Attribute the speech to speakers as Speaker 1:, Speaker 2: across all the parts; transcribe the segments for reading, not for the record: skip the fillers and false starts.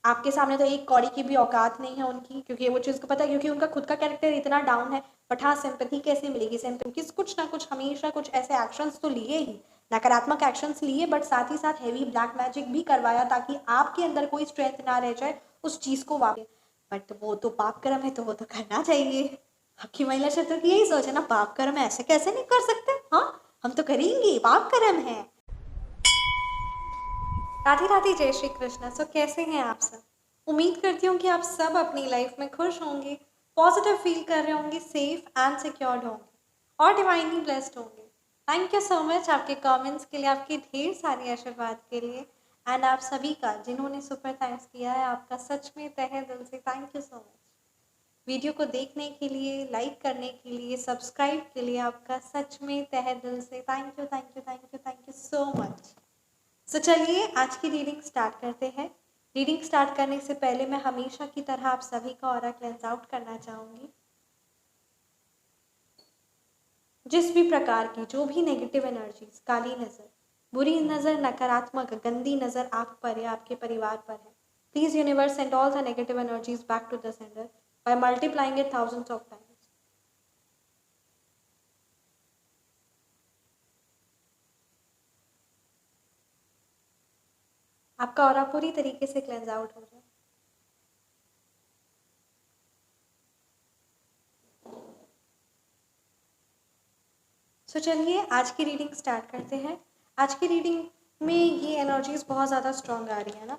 Speaker 1: आपके सामने तो एक कौड़ी की भी औकात नहीं है उनकी, क्योंकि वो चीज़ को पता है, क्योंकि उनका खुद का कैरेक्टर इतना डाउन है। बट हाँ, सिंपैथी कैसे मिलेगी? सिंपैथी कुछ ना कुछ हमेशा कुछ ऐसे एक्शंस तो लिए ही, नकारात्मक एक्शंस लिए, बट साथ ही साथ हेवी ब्लैक मैजिक भी करवाया ताकि आपके अंदर कोई स्ट्रेंथ ना रह जाए उस चीज़ को वापस। बट वो तो पाप कर्म है, तो वो तो करना चाहिए। आपकी महिला शत्रु की यही सोच है ना, पाप कर्म ऐसे कैसे नहीं कर सकते, हाँ हम तो करेंगे, पाप कर्म है। राधे राधे, जय श्री कृष्ण। सो कैसे हैं आप सब? उम्मीद करती हूँ कि आप सब अपनी लाइफ में खुश होंगे, पॉजिटिव फील कर रहे होंगे, सेफ एंड सिक्योर्ड होंगे और डिवाइनली ब्लेस्ड होंगे। थैंक यू सो मच आपके कमेंट्स के लिए, आपके ढेर सारे आशीर्वाद के लिए, एंड आप सभी का जिन्होंने सुपर थैंक्स किया है, आपका सच में तहे दिल से thank you so much. Video को देखने के लिए, लाइक करने के लिए, सब्सक्राइब के लिए आपका सच में तहे दिल से thank you, thank you, thank you, thank you so much. So चलिए आज की रीडिंग स्टार्ट करते हैं। रीडिंग स्टार्ट करने से पहले मैं हमेशा की तरह आप सभी का ऑरा क्लेंस आउट करना चाहूँगी। जिस भी प्रकार की जो भी नेगेटिव एनर्जीज, काली नज़र, बुरी नज़र, नकारात्मक गंदी नज़र आप पर या आपके परिवार पर है, please universe send all the negative energies back to the sender by multiplying it thousands of times. आपका ऑरा पूरी तरीके से क्लेंस आउट हो जाए। सो चलिए आज की रीडिंग स्टार्ट करते हैं। आज की रीडिंग में ये एनर्जीज बहुत ज़्यादा स्ट्रॉन्ग आ रही है ना,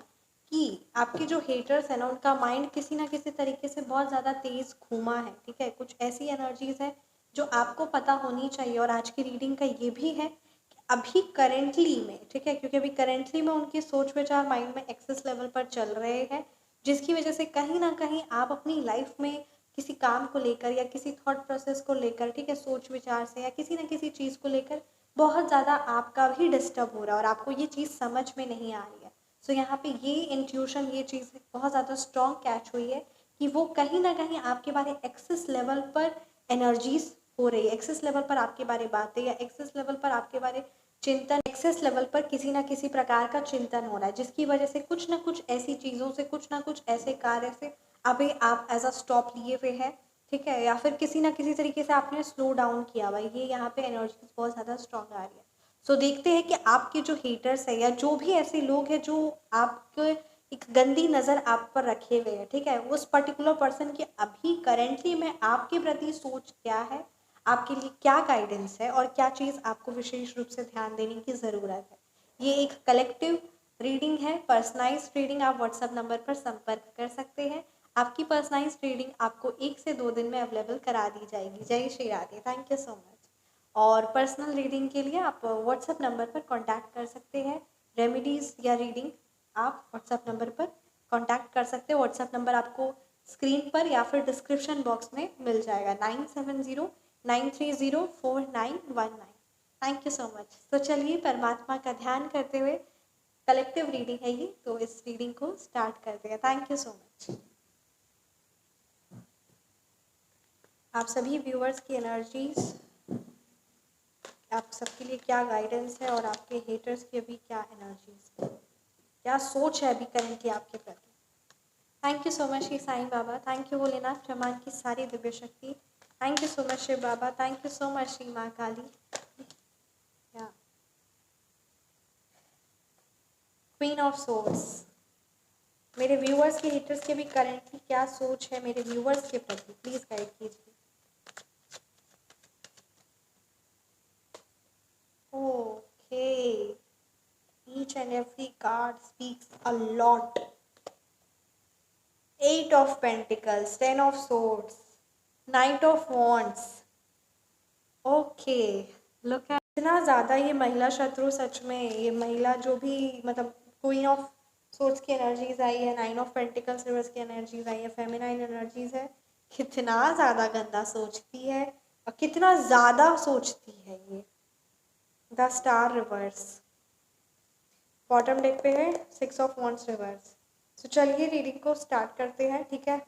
Speaker 1: कि आपके जो हेटर्स है ना, उनका माइंड किसी ना किसी तरीके से बहुत ज़्यादा तेज़ घूमा है। ठीक है, कुछ ऐसी एनर्जीज है जो आपको पता होनी चाहिए। और आज की रीडिंग का ये भी है कि अभी करेंटली में, ठीक है, क्योंकि अभी करेंटली में उनके सोच विचार माइंड में एक्सेस लेवल पर चल रहे हैं, जिसकी वजह से कहीं ना कहीं आप अपनी लाइफ में किसी काम को लेकर या किसी थॉट प्रोसेस को लेकर, ठीक है, सोच विचार से या किसी न किसी चीज़ को लेकर बहुत ज़्यादा आपका भी डिस्टर्ब हो रहा है और आपको ये चीज़ समझ में नहीं आ रही है। सो यहाँ पे ये इंट्यूशन, ये चीज़ बहुत ज़्यादा स्ट्रॉन्ग कैच हुई है कि वो कहीं ना कहीं आपके बारे एक्सेस लेवल पर एनर्जीज हो रही है, एक्सेस लेवल पर आपके बारे बातें या एक्सेस लेवल पर आपके बारे चिंतन, एक्सेस लेवल पर किसी ना किसी प्रकार का चिंतन हो रहा है, जिसकी वजह से कुछ ना कुछ ऐसी चीज़ों से, कुछ ना कुछ ऐसे कार्य से अभी आप एज अ स्टॉप लिए हुए हैं। ठीक है, या फिर किसी ना किसी तरीके से आपने स्लो डाउन किया हुआ, ये यहाँ पे एनर्जी बहुत ज़्यादा स्ट्रॉन्ग आ रही है। सो देखते हैं कि आपके जो हेटर्स है या जो भी ऐसे लोग हैं जो आपके एक गंदी नज़र आप पर रखे हुए हैं, ठीक है, उस पर्टिकुलर पर्सन की अभी करेंटली में आपके प्रति सोच क्या है, आपके लिए क्या गाइडेंस है और क्या चीज़ आपको विशेष रूप से ध्यान देने की ज़रूरत है। ये एक कलेक्टिव रीडिंग है, पर्सनलाइज्ड रीडिंग। आप व्हाट्सएप नंबर पर संपर्क कर सकते हैं। आपकी पर्सनलाइज्ड रीडिंग आपको 1 से 2 दिन में अवेलेबल करा दी जाएगी। जय Shri Radhe, thank you so much. और पर्सनल रीडिंग के लिए आप व्हाट्सएप नंबर पर कांटेक्ट कर सकते हैं। रेमेडीज़ या रीडिंग आप व्हाट्सएप नंबर पर कांटेक्ट कर सकते हैं। व्हाट्सएप नंबर आपको स्क्रीन पर या फिर डिस्क्रिप्शन बॉक्स में मिल जाएगा, 9709304919। Thank you so much. तो चलिए परमात्मा का ध्यान करते हुए, कलेक्टिव रीडिंग है ये, तो इस रीडिंग को स्टार्ट करते हैं। Thank you so much. आप सभी व्यूअर्स की एनर्जीज, आप सबके लिए क्या गाइडेंस है और आपके हेटर्स की अभी क्या एनर्जीज है, क्या सोच है अभी करंटली आपके प्रति। Thank you so much Shri Sai Baba, thank you Bholenath ब्रह्मांड की सारी दिव्य शक्ति, thank you so much Shiv Baba, thank you so much Shri Maa Kali. Queen of source, मेरे व्यूअर्स के हेटर्स की भी करंटली क्या सोच है मेरे व्यूअर्स के प्रति, प्लीज गाइड कीजिए। Okay, each and every card speaks a lot. 8 of Pentacles, 10 of Swords, Knight of Wands. Okay, look at, इतना ज़्यादा ये महिला शत्रु, सच में ये महिला जो भी, मतलब क्वीन ऑफ सोर्ड्स की एनर्जीज आई है, 9 ऑफ पेंटिकल्स रिवर्स की एनर्जीज आई है, फेमिनाइन एनर्जीज है, कितना ज़्यादा गंदा सोचती है और कितना ज़्यादा सोचती है ये। The star reverse, bottom deck पे है 6 ऑफ वॉन्ड्स रिवर्स। तो चलिए रीडिंग को स्टार्ट करते हैं। ठीक है,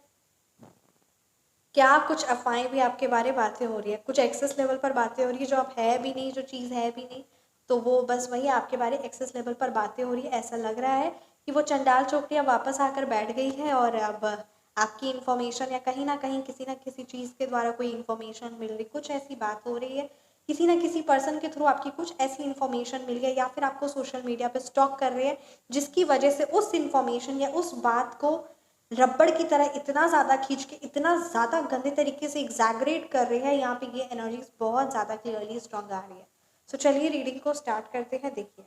Speaker 1: क्या कुछ अफवाहें भी आपके बारे बातें हो रही है, कुछ एक्सेस लेवल पर बातें हो रही है जो आप है भी नहीं, जो चीज़ है भी नहीं, तो वो बस वही आपके बारे एक्सेस लेवल पर बातें हो रही है। ऐसा लग रहा है कि वो चंडाल चौकड़िया वापस आकर बैठ गई है और अब आपकी इन्फॉर्मेशन या कहीं ना कहीं किसी ना किसी चीज़ के द्वारा कोई इन्फॉर्मेशन मिल रही, कुछ ऐसी बात हो रही है, किसी ना किसी पर्सन के थ्रू आपकी कुछ ऐसी इन्फॉर्मेशन मिल गई या फिर आपको सोशल मीडिया पे स्टॉक कर रहे हैं, जिसकी वजह से उस इन्फॉर्मेशन या उस बात को रबड़ की तरह इतना ज़्यादा खींच के इतना ज़्यादा गंदे तरीके से एग्जैगरेट कर रहे हैं। यहाँ पे ये एनर्जीज बहुत ज़्यादा क्लियरली स्ट्रांग आ रही है। सो चलिए रीडिंग को स्टार्ट करते हैं। देखिए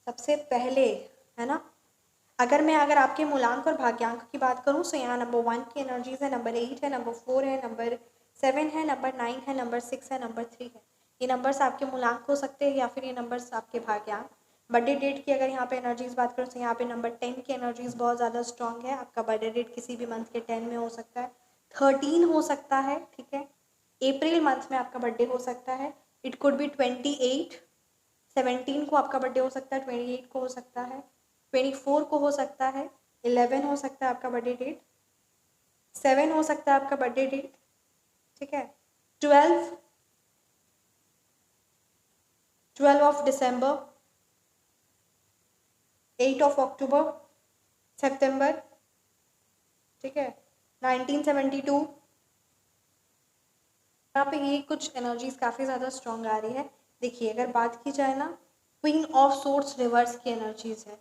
Speaker 1: सबसे पहले, है ना, अगर आपके मूलांक और भाग्यांक की बात करूँ तो यहाँ नंबर 1 की एनर्जीज है, नंबर 8 है, नंबर 4 है, नंबर 7 है, नंबर 9 है, नंबर 6 है, नंबर 3 है। ये नंबर्स आपके मूलांक हो सकते हैं या फिर ये नंबर्स आपके भाग्यांक। बर्थडे डेट की अगर यहाँ पे एनर्जीज बात करूँ तो यहाँ पे नंबर 10 की एनर्जीज बहुत ज़्यादा स्ट्रॉन्ग है। आपका बर्थडे डेट किसी भी मंथ के 10 में हो सकता है, 13 हो सकता है, ठीक है, अप्रैल मंथ में आपका बर्थडे हो सकता है। इट कुड बी 28, 17 को आपका बर्थडे हो सकता है, 28 को हो सकता है, 24 को हो सकता है, 11 हो सकता है आपका बर्थडे डेट, 7 हो सकता है आपका बर्थडे डेट, ठीक है, 12 ऑफ दिसंबर, 8 ऑफ अक्टूबर, सितंबर, ठीक है, 1972। यहाँ पे ये कुछ एनर्जीज काफ़ी ज़्यादा स्ट्रॉन्ग आ रही है। देखिए अगर बात की जाए ना, क्वीन ऑफ सोर्ड्स रिवर्स की एनर्जीज है।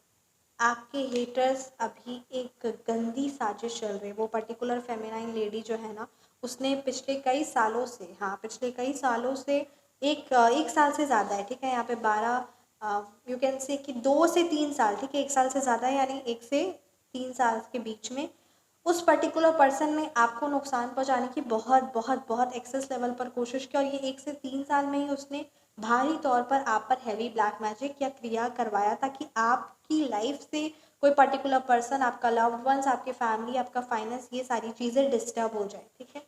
Speaker 1: आपके हेटर्स अभी एक गंदी साजिश चल रही है। वो पर्टिकुलर फेमिनाइन लेडी जो है ना, उसने पिछले कई सालों से, हाँ पिछले कई सालों से, एक साल से ज़्यादा है, ठीक है, यहाँ पे 12 यू कैन से कि 2 से 3 साल, ठीक है, 1 साल से ज़्यादा है, यानी 1 से 3 साल के बीच में उस पर्टिकुलर पर्सन ने आपको नुकसान पहुंचाने की बहुत बहुत बहुत एक्सेस लेवल पर कोशिश की। और ये 1 से 3 साल में ही उसने भारी तौर पर आप पर हैवी ब्लैक मैजिक या क्रिया करवाया, ताकि आपकी लाइफ से कोई पर्टिकुलर पर्सन, आपका लव्ड वंस, आपके फैमिली, आपका फाइनेंस, ये सारी चीज़ें डिस्टर्ब हो जाए, ठीक है।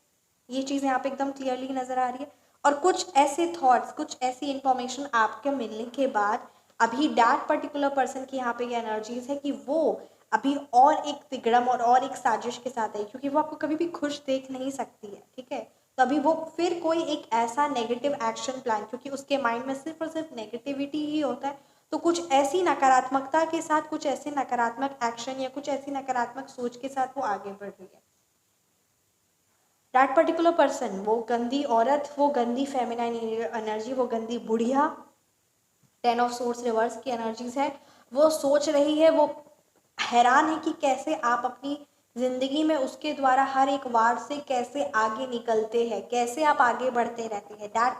Speaker 1: ये चीज़ यहाँ पे एकदम क्लियरली नज़र आ रही है। और कुछ ऐसे थॉट्स, कुछ ऐसी इंफॉर्मेशन आपके मिलने के बाद अभी डैट पर्टिकुलर पर्सन की यहाँ पे ये एनर्जीज है कि वो अभी और एक तिगड़म और एक साजिश के साथ है, क्योंकि वो आपको कभी भी खुश देख नहीं सकती है, ठीक है। तो अभी वो फिर कोई एक ऐसा नेगेटिव एक्शन प्लान, क्योंकि उसके माइंड में सिर्फ और सिर्फ नेगेटिविटी ही होता है, तो कुछ ऐसी नकारात्मकता के साथ, कुछ ऐसे नकारात्मक एक्शन या कुछ ऐसी नकारात्मक सोच के साथ वो आगे बढ़ रही है। दैट पर्टिकुलर पर्सन, वो गंदी औरत, वो गंदी फेमिनाइन एनर्जी, वो गंदी बुढ़िया, 10 ऑफ सोर्स रिवर्स की एनर्जीज है, वो सोच रही है, वो हैरान है कि कैसे आप अपनी ज़िंदगी में उसके द्वारा हर एक वार से कैसे आगे निकलते हैं, कैसे आप आगे बढ़ते रहते हैं। दैट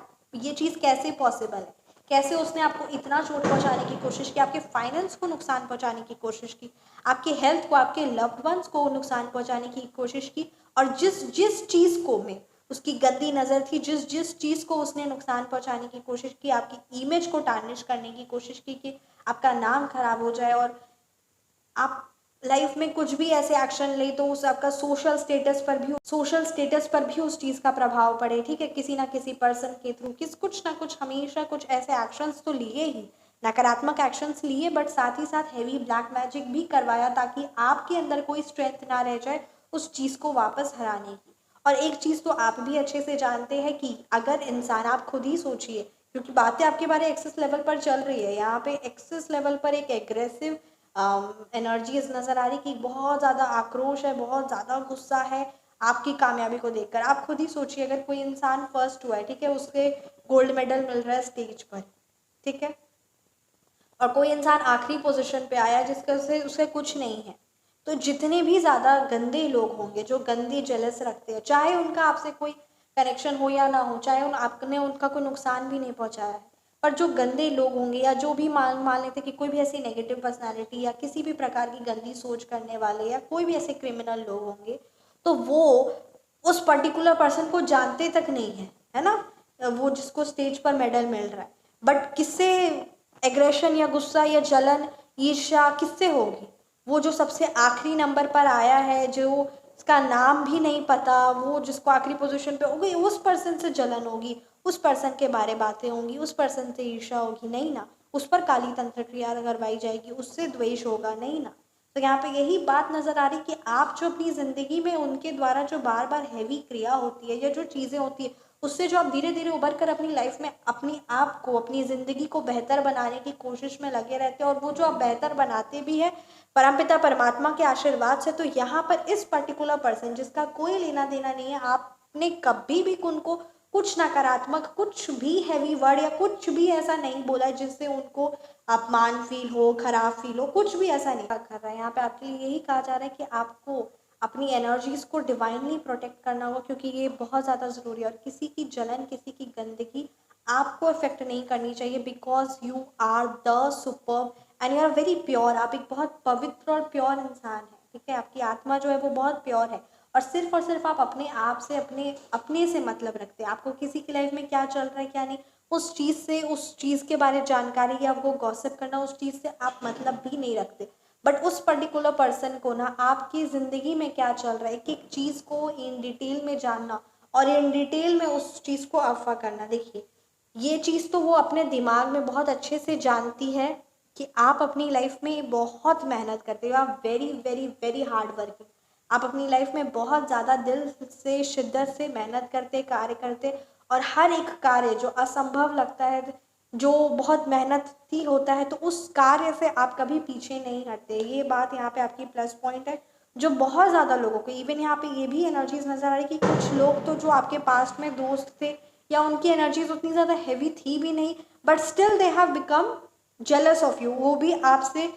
Speaker 1: ये चीज़ कैसे पॉसिबल है, कैसे उसने आपको इतना चोट पहुंचाने की कोशिश की, आपके फाइनेंस को नुकसान पहुंचाने की कोशिश की, आपके हेल्थ को, आपके लव्ड वंस को नुकसान पहुंचाने की कोशिश की। और जिस जिस चीज़ को में उसकी गंदी नज़र थी, जिस जिस चीज़ को उसने नुकसान पहुंचाने की कोशिश की, आपकी इमेज को टार्निश करने की कोशिश की कि आपका नाम खराब हो जाए और आप लाइफ में कुछ भी ऐसे एक्शन ले तो उस आपका सोशल स्टेटस पर भी उस चीज़ का प्रभाव पड़े, ठीक है, किसी ना किसी पर्सन के थ्रू कुछ ना कुछ, हमेशा कुछ ऐसे एक्शंस तो लिए ही, नकारात्मक एक्शंस लिए, बट साथ ही साथ हैवी ब्लैक मैजिक भी करवाया, ताकि आपके अंदर कोई स्ट्रेंथ ना रह जाए उस चीज़ को वापस हराने की। और एक चीज़ तो आप भी अच्छे से जानते हैं कि अगर इंसान, आप खुद ही सोचिए, क्योंकि बातें आपके बारे एक्सेस लेवल पर चल रही है, यहाँ पे एक्सेस लेवल पर एक एग्रेसिव एनर्जीज नज़र आ रही कि बहुत ज़्यादा आक्रोश है, बहुत ज़्यादा गुस्सा है आपकी कामयाबी को देखकर। आप खुद ही सोचिए, अगर कोई इंसान फर्स्ट हुआ है, ठीक है, उसके गोल्ड मेडल मिल रहा है स्टेज पर, ठीक है, और कोई इंसान आखिरी पोजीशन पे आया जिसके उसके कुछ नहीं है, तो जितने भी ज़्यादा गंदे लोग होंगे, जो गंदी जेलस रखते हैं, चाहे उनका आपसे कोई कनेक्शन हो या ना हो, चाहे आपने उनका कोई नुकसान भी नहीं पहुंचाया है, पर जो गंदे लोग होंगे या जो भी मान लेते कि कोई भी ऐसी नेगेटिव पर्सनालिटी या किसी भी प्रकार की गंदी सोच करने वाले या कोई भी ऐसे क्रिमिनल लोग होंगे, तो वो उस पर्टिकुलर पर्सन को जानते तक नहीं है, है ना, वो जिसको स्टेज पर मेडल मिल रहा है, बट किससे एग्रेशन या गुस्सा या जलन, ईर्ष्या किससे होगी? वो जो सबसे आखिरी नंबर पर आया है, जो उसका नाम भी नहीं पता, वो जिसको आखिरी पोजीशन पे होगी, उस पर्सन से जलन होगी, उस पर्सन के बारे बातें होंगी, उस पर्सन से ईर्ष्या होगी, नहीं ना, उस पर काली तंत्र क्रिया करवाई जाएगी, उससे द्वेष होगा, नहीं ना। तो यहाँ पे यही बात नजर आ रही कि आप जो अपनी जिंदगी में उनके द्वारा जो बार बार हैवी क्रिया होती है या जो चीज़ें होती है उससे जो आप धीरे धीरे उभर कर अपनी लाइफ में अपनी आप को, अपनी ज़िंदगी को बेहतर बनाने की कोशिश में लगे रहते हैं, और वो जो आप बेहतर बनाते भी हैं परमपिता परमात्मा के आशीर्वाद से। तो यहाँ पर इस पर्टिकुलर पर्सन जिसका कोई लेना देना नहीं है, आपने कभी भी उनको कुछ नकारात्मक, कुछ भी हैवी वर्ड या कुछ भी ऐसा नहीं बोला है जिससे उनको अपमान फील हो, खराब फील हो, कुछ भी ऐसा नहीं कर रहा है। यहाँ पे आपके लिए यही कहा जा रहा है कि आपको अपनी एनर्जीज को डिवाइनली प्रोटेक्ट करना होगा, क्योंकि ये बहुत ज़्यादा ज़रूरी है। और किसी की जलन, किसी की गंदगी आपको इफेक्ट नहीं करनी चाहिए, because you are the super and you are very pure. आप एक बहुत पवित्र और प्योर इंसान है, ठीक है। आपकी आत्मा जो है वो बहुत प्योर है, और सिर्फ आप अपने आप से, अपने से मतलब रखते हैं। आपको किसी की लाइफ में क्या चल रहा है क्या नहीं, उस चीज़ से, उस चीज़ के बारे में जानकारी या वो गॉसिप करना, उस चीज़ से आप मतलब भी नहीं रखते। बट उस पर्टिकुलर पर्सन को ना आपकी ज़िंदगी में क्या चल रहा है, एक एक चीज़ को इन डिटेल में जानना और इन डिटेल में उस चीज़ को अफवाह करना। देखिए, ये चीज़ तो वो अपने दिमाग में बहुत अच्छे से जानती है कि आप अपनी लाइफ में बहुत मेहनत करते हो, आप very very very hard working. आप अपनी लाइफ में बहुत ज़्यादा दिल से, शिद्दत से मेहनत करते, कार्य करते, और हर एक कार्य जो असंभव लगता है, जो बहुत मेहनती होता है, तो उस कार्य से आप कभी पीछे नहीं हटते। ये बात यहाँ पे आपकी प्लस पॉइंट है, जो बहुत ज़्यादा लोगों को, इवन यहाँ पे ये भी एनर्जीज नज़र आ रही है कि कुछ लोग तो जो आपके पास्ट में दोस्त थे या उनकी एनर्जीज उतनी ज़्यादा हैवी थी भी नहीं, but still they have become jealous of you. वो भी आपसे,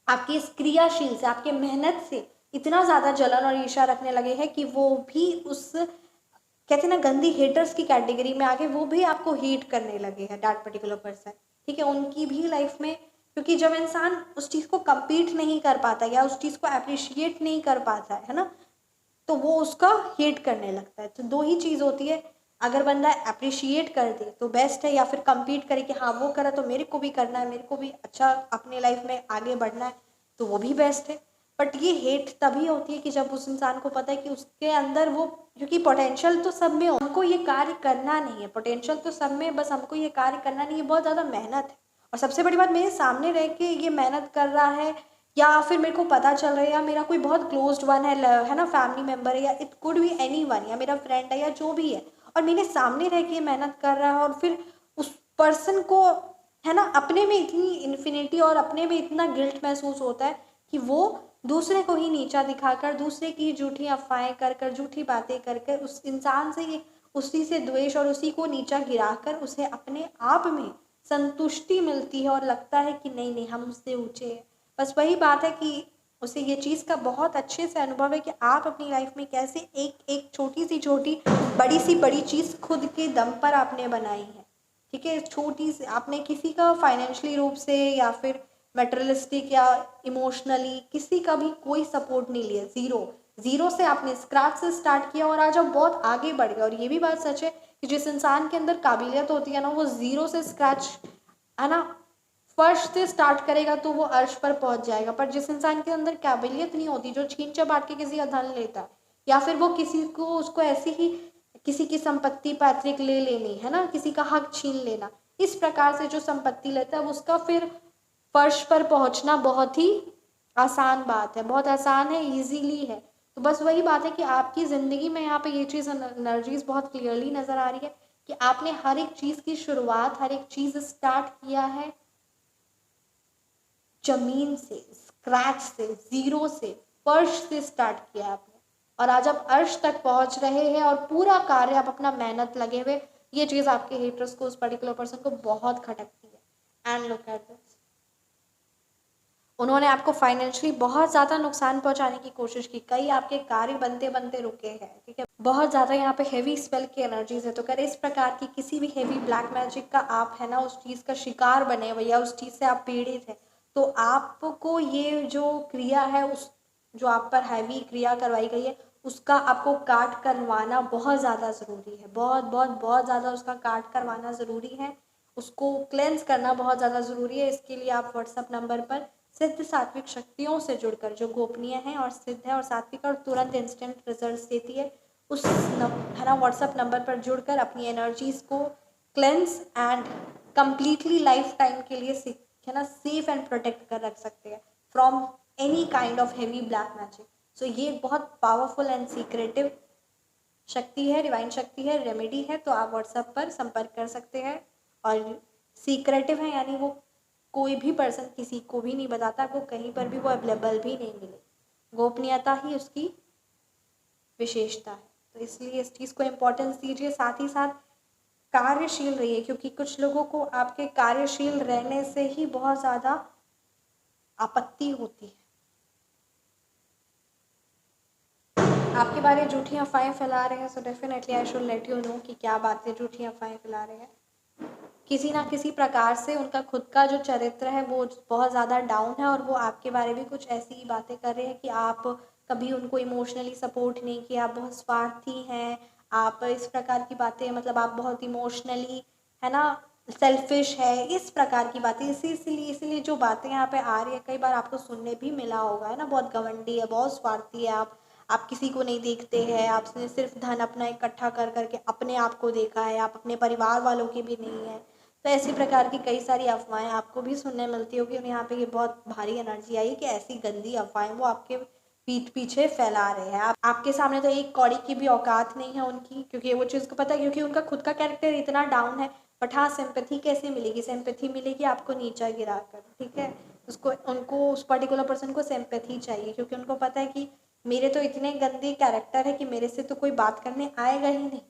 Speaker 1: आपकी इस क्रियाशील से, आपके मेहनत से इतना ज़्यादा जलन और ईर्ष्या रखने लगे हैं कि वो भी उस, कहते हैं ना, गंदी हेटर्स की कैटेगरी में आके वो भी आपको हेट करने लगे हैं, दैट पर्टिकुलर पर्सन, ठीक है। उनकी भी लाइफ में, क्योंकि जब इंसान उस चीज़ को कम्पीट नहीं कर पाता या उस चीज़ को अप्रिशिएट नहीं कर पाता है ना, तो वो उसका हेट करने लगता है। तो दो ही चीज़ होती है, अगर बंदा अप्रिशिएट कर दे तो बेस्ट है, या फिर कम्पीट करे कि हाँ वो करा तो मेरे को भी करना है, मेरे को भी अच्छा अपने लाइफ में आगे बढ़ना है, तो वो भी बेस्ट है। बट ये हेट तभी होती है कि जब उस इंसान को पता है कि उसके अंदर वो, क्योंकि पोटेंशियल तो सब में हो, हमको ये कार्य करना नहीं है, पोटेंशियल तो सब में, बस हमको ये कार्य करना नहीं है, बहुत ज़्यादा मेहनत है। और सबसे बड़ी बात, मेरे सामने रह के ये मेहनत कर रहा है, या फिर मेरे को पता चल रहा है, या मेरा कोई बहुत क्लोज्ड वन है ना, फैमिली मेम्बर है, या it could be any one, या मेरा फ्रेंड है, या जो भी है, और मेरे सामने रह के मेहनत कर रहा है, और फिर उस पर्सन को, है ना, अपने में इतनी इन्फिनिटी और अपने में इतना गिल्ट महसूस होता है कि वो दूसरे को ही नीचा दिखाकर, दूसरे की झूठी अफवाहें कर कर, झूठी बातें कर कर, उस इंसान से, उसी से द्वेष और उसी को नीचा गिराकर उसे अपने आप में संतुष्टि मिलती है, और लगता है कि नहीं नहीं, हम उससे ऊंचे हैं। बस वही बात है कि उसे ये चीज़ का बहुत अच्छे से अनुभव है कि आप अपनी लाइफ में कैसे एक एक छोटी सी छोटी, बड़ी सी बड़ी चीज़ खुद के दम पर आपने बनाई है, ठीक है। छोटी सी, आपने किसी का फाइनेंशियली रूप से या फिर मेटेरियलिस्टिक या इमोशनली किसी का भी कोई सपोर्ट नहीं लिया, ज़ीरो, ज़ीरो से आपने स्क्रैच से स्टार्ट किया, और आज आप बहुत आगे बढ़ गए। और ये भी बात सच है कि जिस इंसान के अंदर काबिलियत होती है ना, वो ज़ीरो से स्क्रैच, है ना, फर्श से स्टार्ट करेगा तो वो अर्श पर पहुंच जाएगा। पर जिस इंसान के अंदर काबिलियत नहीं होती, जो छीन चबाट के किसी का धन लेता है, या फिर वो किसी को, उसको ऐसी ही किसी की संपत्ति पैतृक ले लेनी, है ना, किसी का हक छीन लेना, इस प्रकार से जो संपत्ति लेता है, उसका फिर फर्श पर पहुंचना बहुत ही आसान बात है, बहुत आसान है, इजीली है। तो बस वही बात है कि आपकी ज़िंदगी में यहाँ पे ये चीज़, एनर्जीज बहुत क्लियरली नज़र आ रही है कि आपने हर एक चीज़ की शुरुआत, हर एक चीज़ स्टार्ट किया है जमीन से, स्क्रैच से, ज़ीरो से, फर्श से स्टार्ट किया आपने, और आज आप अर्श तक पहुंच रहे हैं, और पूरा कार्य आप अपना मेहनत लगे हुए। ये चीज़ आपके हेटर्स को, उस पर्टिकुलर पर्सन को बहुत खटकती है। एंड लुक एट दिस, उन्होंने आपको फाइनेंशियली बहुत ज़्यादा नुकसान पहुंचाने की कोशिश की, कई आपके कार्य बनते बनते रुके हैं, ठीक है। बहुत ज़्यादा यहाँ पे हेवी स्पेल की एनर्जीज है। तो अगर इस प्रकार की किसी भी हेवी ब्लैक मैजिक का आप, है ना, उस चीज़ का शिकार बने हुए, या उस चीज़ से आप पीड़ित हैं, तो आपको ये जो क्रिया है, उस जो आप पर हैवी क्रिया करवाई गई है, उसका आपको काट करवाना बहुत ज़्यादा ज़रूरी है, बहुत बहुत बहुत ज़्यादा उसका काट करवाना ज़रूरी है, उसको क्लेंस करना बहुत ज़्यादा ज़रूरी है। इसके लिए आप व्हाट्सएप नंबर पर सिद्ध सात्विक शक्तियों से जुड़कर, जो गोपनीय है और सिद्ध है और सात्विक और तुरंत इंस्टेंट रिजल्ट देती है, उस है ना, व्हाट्सएप नंबर पर जुड़कर अपनी एनर्जीज को cleanse and completely life time के लिए, है ना, सेफ एंड प्रोटेक्ट कर रख सकते हैं from any kind of heavy black magic. So ये बहुत पावरफुल एंड सीक्रेटिव शक्ति है, डिवाइन शक्ति है, रेमेडी है, तो आप व्हाट्सएप पर संपर्क कर सकते हैं। और सीक्रेटिव है यानी वो कोई भी पर्सन किसी को भी नहीं बताता, आपको कहीं पर भी वो अवेलेबल भी नहीं मिले, गोपनीयता ही उसकी विशेषता है। तो इसलिए इस चीज़ को इम्पोर्टेंस दीजिए, साथ ही साथ कार्यशील रहिए, क्योंकि कुछ लोगों को आपके कार्यशील रहने से ही बहुत ज़्यादा आपत्ति होती है। आपके बारे में झूठी अफवाहें फैला रहे हैं, so definitely I should let you know कि क्या बातें झूठी अफवाहें फैला रहे हैं। किसी ना किसी प्रकार से उनका खुद का जो चरित्र है वो बहुत ज़्यादा डाउन है, और वो आपके बारे में कुछ ऐसी ही बातें कर रहे हैं कि आप कभी उनको इमोशनली सपोर्ट नहीं किया, आप बहुत स्वार्थी हैं, आप इस प्रकार की बातें, मतलब आप बहुत इमोशनली, है ना, सेल्फिश है, इस प्रकार की बातें। इसीलिए जो बातें यहाँ पे आ रही है, कई बार आपको सुनने भी मिला होगा, है ना, बहुत घमंडी है, बहुत स्वार्थी है, आप किसी को नहीं देखते हैं, आपने सिर्फ धन अपना इकट्ठा कर करके अपने आप को देखा है, आप अपने परिवार वालों की भी नहीं है। तो ऐसी प्रकार की कई सारी अफवाहें आपको भी सुनने मिलती होगी, और यहाँ पे ये बहुत भारी एनर्जी आई कि ऐसी गंदी अफवाहें वो आपके पीठ पीछे फैला रहे हैं। आपके सामने तो एक कौड़ी की भी औकात नहीं है उनकी, क्योंकि वो चीज़ को पता है, क्योंकि उनका खुद का कैरेक्टर इतना डाउन है। बट हाँ, सिंपैथी कैसे मिलेगी? सिंपैथी मिलेगी आपको नीचा गिरा कर, ठीक है। उसको उनको उस पर्टिकुलर पर्सन को सिंपैथी चाहिए, क्योंकि उनको पता है कि मेरे तो इतने गंदे कैरेक्टर है कि मेरे से तो कोई बात करने आएगा ही नहीं,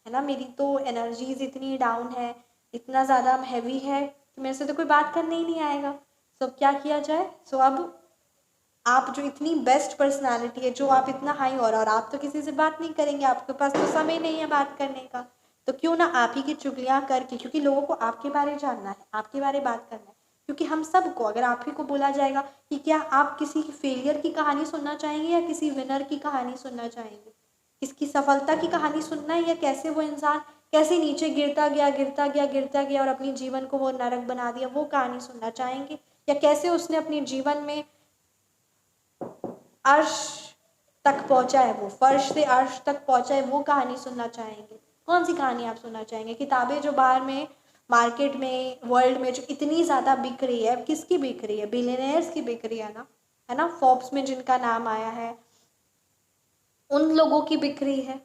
Speaker 1: है ना। मेरी तो एनर्जीज इतनी डाउन है, इतना ज़्यादा हैवी है कि मेरे से तो कोई बात करने ही नहीं आएगा। सो अब क्या किया जाए? सो अब आप जो इतनी बेस्ट पर्सनालिटी है, जो आप इतना हाई और आप तो किसी से बात नहीं करेंगे, आपके पास तो समय नहीं है बात करने का, तो क्यों ना आप ही की चुगलियाँ करके, क्योंकि लोगों को आपके बारे में जानना है, आपके बारे में बात करना है। क्योंकि हम सबको अगर आप ही को बोला जाएगा कि क्या आप किसी फेलियर की कहानी सुनना चाहेंगे या किसी विनर की कहानी सुनना चाहेंगे, किसकी सफलता की कहानी सुनना है, या कैसे वो इंसान कैसे नीचे गिरता गया गिरता गया गिरता गया और अपनी जीवन को वो नरक बना दिया, वो कहानी सुनना चाहेंगे, या कैसे उसने अपने जीवन में अर्श तक पहुंचा है, वो फर्श से अर्श तक पहुंचा है, वो कहानी सुनना चाहेंगे? कौन सी कहानी आप सुनना चाहेंगे? किताबें जो बाहर में मार्केट में वर्ल्ड में जो इतनी ज़्यादा बिक रही है, किसकी बिक रही है? बिलियनर्स की बिक रही है ना, फोर्ब्स में जिनका नाम आया है, उन लोगों की बिक रही है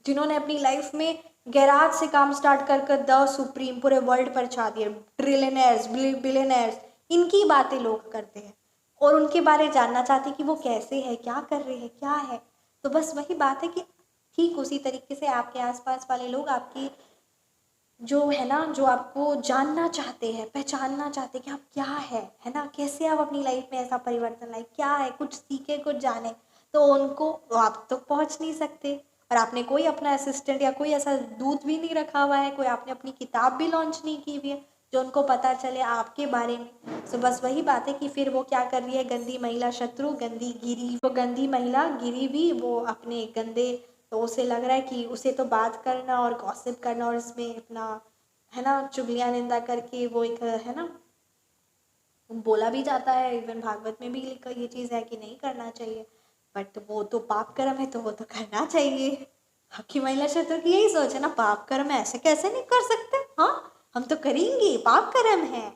Speaker 1: जिन्होंने अपनी लाइफ में गैराज से काम स्टार्ट कर कर द सुप्रीम पूरे वर्ल्ड पर छा दिए, ट्रिलियनर्स बिलियनर्स, इनकी बातें लोग करते हैं और उनके बारे जानना चाहते हैं कि वो कैसे है, क्या कर रहे हैं, क्या है। तो बस वही बात है कि ठीक उसी तरीके से आपके आसपास वाले लोग आपकी जो है ना, जो आपको जानना चाहते हैं, पहचानना चाहते हैं कि आप क्या है ना, कैसे आप अपनी लाइफ में ऐसा परिवर्तन लाए, क्या है, कुछ सीखे, कुछ जाने, तो उनको आप तो पहुंच नहीं सकते। और आपने कोई अपना असिस्टेंट या कोई ऐसा दूत भी नहीं रखा हुआ है, कोई आपने अपनी किताब भी लॉन्च नहीं की हुई है जो उनको पता चले आपके बारे में। सो बस वही बात है कि फिर वो क्या कर रही है, गंदी महिला शत्रु, गंदी गिरी, वो गंदी महिला गिरी भी वो अपने गंदे, तो उसे लग रहा है कि उसे तो बात करना और गॉसिप करना और इसमें अपना, है ना, चुगलियाँ निंदा करके वो एक, है ना, बोला भी जाता है, इवन भागवत में भी लिखा ये चीज़ है कि नहीं करना चाहिए, बट वो तो पाप कर्म है तो वो तो करना चाहिए। आपकी महिला शत्रु की यही सोच है ना, पाप कर्म है, ऐसे कैसे नहीं कर सकते, हाँ हम तो करेंगे, पाप कर्म है।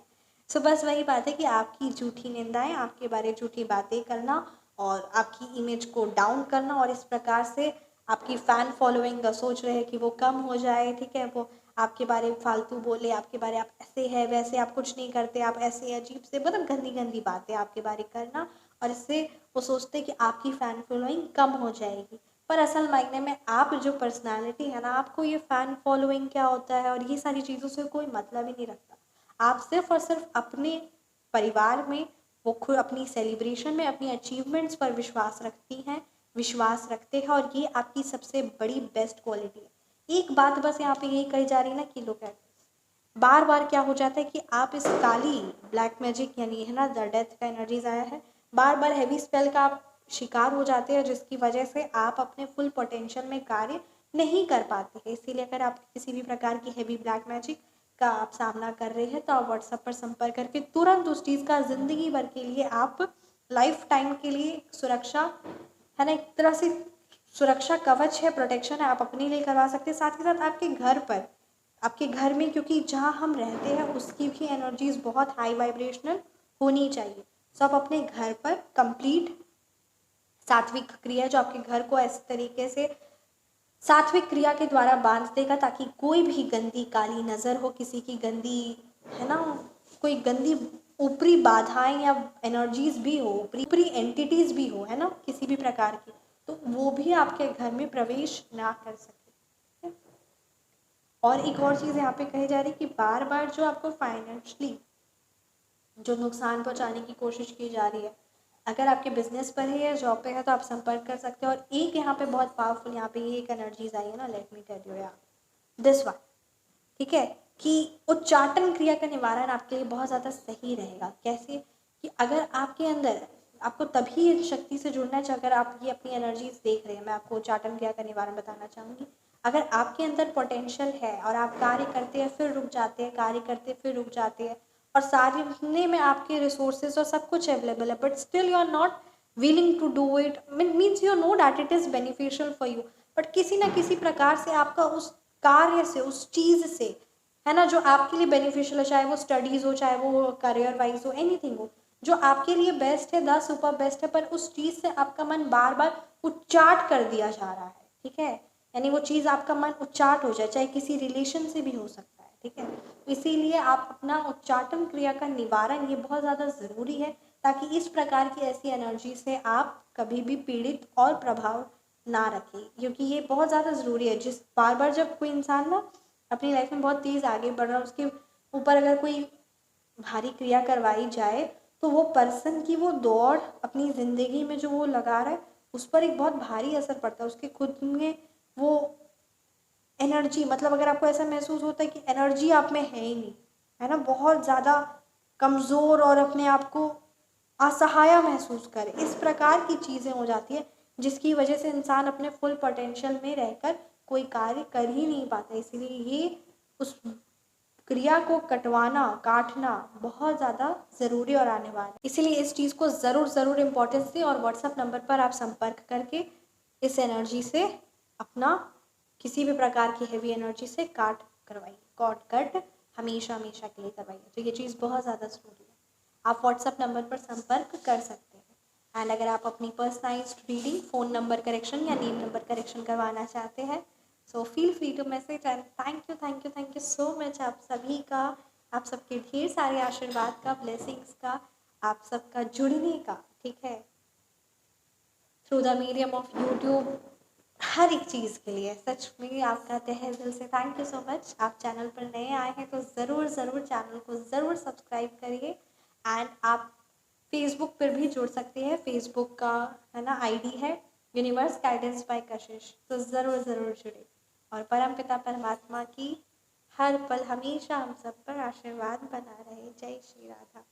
Speaker 1: सो बस वही बात है कि आपकी झूठी निंदाएं, आपके बारे झूठी बातें करना और आपकी इमेज को डाउन करना, और इस प्रकार से आपकी फ़ैन फॉलोइंग सोच रहे हैं कि वो कम हो जाए, ठीक है, वो आपके बारे में फालतू बोले, आपके बारे आप ऐसे है वैसे, आप कुछ नहीं करते, आप ऐसे अजीब से, मतलब गंदी गंदी बातें आपके बारे करना, और इससे वो सोचते हैं कि आपकी फ़ैन फॉलोइंग कम हो जाएगी। पर असल मायने में आप जो पर्सनालिटी है ना, आपको ये फ़ैन फॉलोइंग क्या होता है और ये सारी चीज़ों से कोई मतलब ही नहीं रखता। आप सिर्फ और सिर्फ अपने परिवार में, वो खुद अपनी सेलिब्रेशन में, अपनी अचीवमेंट्स पर विश्वास रखते हैं, और ये आपकी सबसे बड़ी बेस्ट क्वालिटी है। एक बात बस यहाँ पे यही कही जा रही है ना कि लोग बार बार क्या हो जाता है कि आप इस काली ब्लैक मैजिक यानी, है ना, द डेथ का एनर्जीज आया है, बार बार हैवी स्पेल का आप शिकार हो जाते हैं, जिसकी वजह से आप अपने फुल पोटेंशियल में कार्य नहीं कर पाते हैं। इसीलिए अगर आप किसी भी प्रकार की हैवी ब्लैक मैजिक का आप सामना कर रहे हैं तो आप व्हाट्सएप पर संपर्क करके तुरंत उस चीज़ का ज़िंदगी भर के लिए, आप लाइफ टाइम के लिए सुरक्षा, है ना, एक तरह से सुरक्षा कवच है, प्रोटेक्शन है, आप अपने लिए करवा सकते हैं। साथ ही साथ आपके घर पर, आपके घर में, क्योंकि जहाँ हम रहते हैं उसकी भी एनर्जीज बहुत हाई वाइब्रेशनल होनी चाहिए। सो आप अपने घर पर कंप्लीट सात्विक क्रिया जो आपके घर को इस तरीके से सात्विक क्रिया के द्वारा बांध देगा ताकि कोई भी गंदी काली नज़र हो, किसी की गंदी, है ना, कोई गंदी ऊपरी बाधाएं या एनर्जीज भी हो, ऊपरी एंटिटीज भी हो, है ना, किसी भी प्रकार की, तो वो भी आपके घर में प्रवेश ना कर सके। और एक और चीज़ यहाँ पे कही जा रही है कि बार बार जो आपको फाइनेंशियली जो नुकसान पहुँचाने की कोशिश की जा रही है, अगर आपके बिजनेस पर है या जॉब पे है तो आप संपर्क कर सकते हो। और एक यहाँ पे बहुत पावरफुल यहाँ पे ये एक एनर्जीज आई है ना, लेट मी टेल यू यार दिस वन, ठीक है, कि उच्चाटन क्रिया का निवारण आपके लिए बहुत ज़्यादा सही रहेगा। कैसे? कि अगर आपके अंदर, आपको तभी शक्ति से जुड़ना चाहिए अगर आप ये अपनी एनर्जीज देख रहे हैं। मैं आपको उच्चाटन क्रिया का निवारण बताना चाहूँगी। अगर आपके अंदर पोटेंशियल है और आप कार्य करते हैं फिर रुक जाते हैं, कार्य करते फिर रुक जाते हैं, और सारे में आपके रिसोर्सेज और सब कुछ अवेलेबल है, but still you are not willing to do it, means you know that it is beneficial for you, but किसी ना किसी प्रकार से आपका उस कार्य से, उस चीज़ से, है ना, जो आपके लिए बेनिफिशियल है, चाहे वो स्टडीज़ हो, चाहे वो करियर वाइज हो, एनीथिंग हो, जो आपके लिए बेस्ट है, 10 सुपर बेस्ट है, पर उस चीज़ से आपका मन बार बार उच्चाट कर दिया जा रहा है, ठीक है, यानी वो चीज़ आपका मन उच्चाट हो जाए, चाहे किसी रिलेशन से भी हो सकता है, ठीक है। इसीलिए आप अपना उच्चाटन क्रिया का निवारण, ये बहुत ज़्यादा ज़रूरी है, ताकि इस प्रकार की ऐसी एनर्जी से आप कभी भी पीड़ित और प्रभाव ना रखें, क्योंकि ये बहुत ज़्यादा ज़रूरी है। जिस बार बार जब कोई इंसान ना अपनी लाइफ में बहुत तेज़ आगे बढ़ रहा है, उसके ऊपर अगर कोई भारी क्रिया करवाई जाए, तो वो पर्सन की वो दौड़ अपनी ज़िंदगी में जो वो लगा रहा है, उस पर एक बहुत भारी असर पड़ता है, उसके खुद में वो एनर्जी, मतलब अगर आपको ऐसा महसूस होता है कि एनर्जी आप में है ही नहीं, है ना, बहुत ज़्यादा कमज़ोर और अपने आप को असहाय महसूस करे, इस प्रकार की चीज़ें हो जाती है, जिसकी वजह से इंसान अपने फुल पोटेंशियल में रहकर कोई कार्य कर ही नहीं पाता। इसीलिए ये उस क्रिया को कटवाना, काटना बहुत ज़्यादा ज़रूरी और आने वाला है। इसीलिए इस चीज़ को ज़रूर इम्पोर्टेंस दें और व्हाट्सएप नंबर पर आप संपर्क करके इस एनर्जी से अपना किसी भी प्रकार की हैवी एनर्जी से करवाइए, कट हमेशा हमेशा के लिए करवाइए। तो ये चीज़ बहुत ज़्यादा ज़रूरी है। आप व्हाट्सएप नंबर पर संपर्क कर सकते हैं। एंड अगर आप अपनी personalised reading, phone number correction या नेम नंबर करेक्शन करवाना चाहते हैं, so feel free to message. And thank you so much आप सभी का, आप सबके ढेर सारे आशीर्वाद का, ब्लेसिंग्स का, आप सबका जुड़ने का, ठीक है, through the medium of YouTube, हर एक चीज़ के लिए सच में आपका तहे दिल से थैंक यू सो मच। आप चैनल पर नए आए हैं तो ज़रूर चैनल को ज़रूर सब्सक्राइब करिए। एंड आप फेसबुक पर भी जुड़ सकते हैं, फेसबुक का, है ना, आईडी है यूनिवर्स गाइडेंस बाय कशिश, तो ज़रूर जुड़े। और परमपिता परमात्मा की हर पल हमेशा हम सब पर आशीर्वाद बना रहे। जय श्री राधा।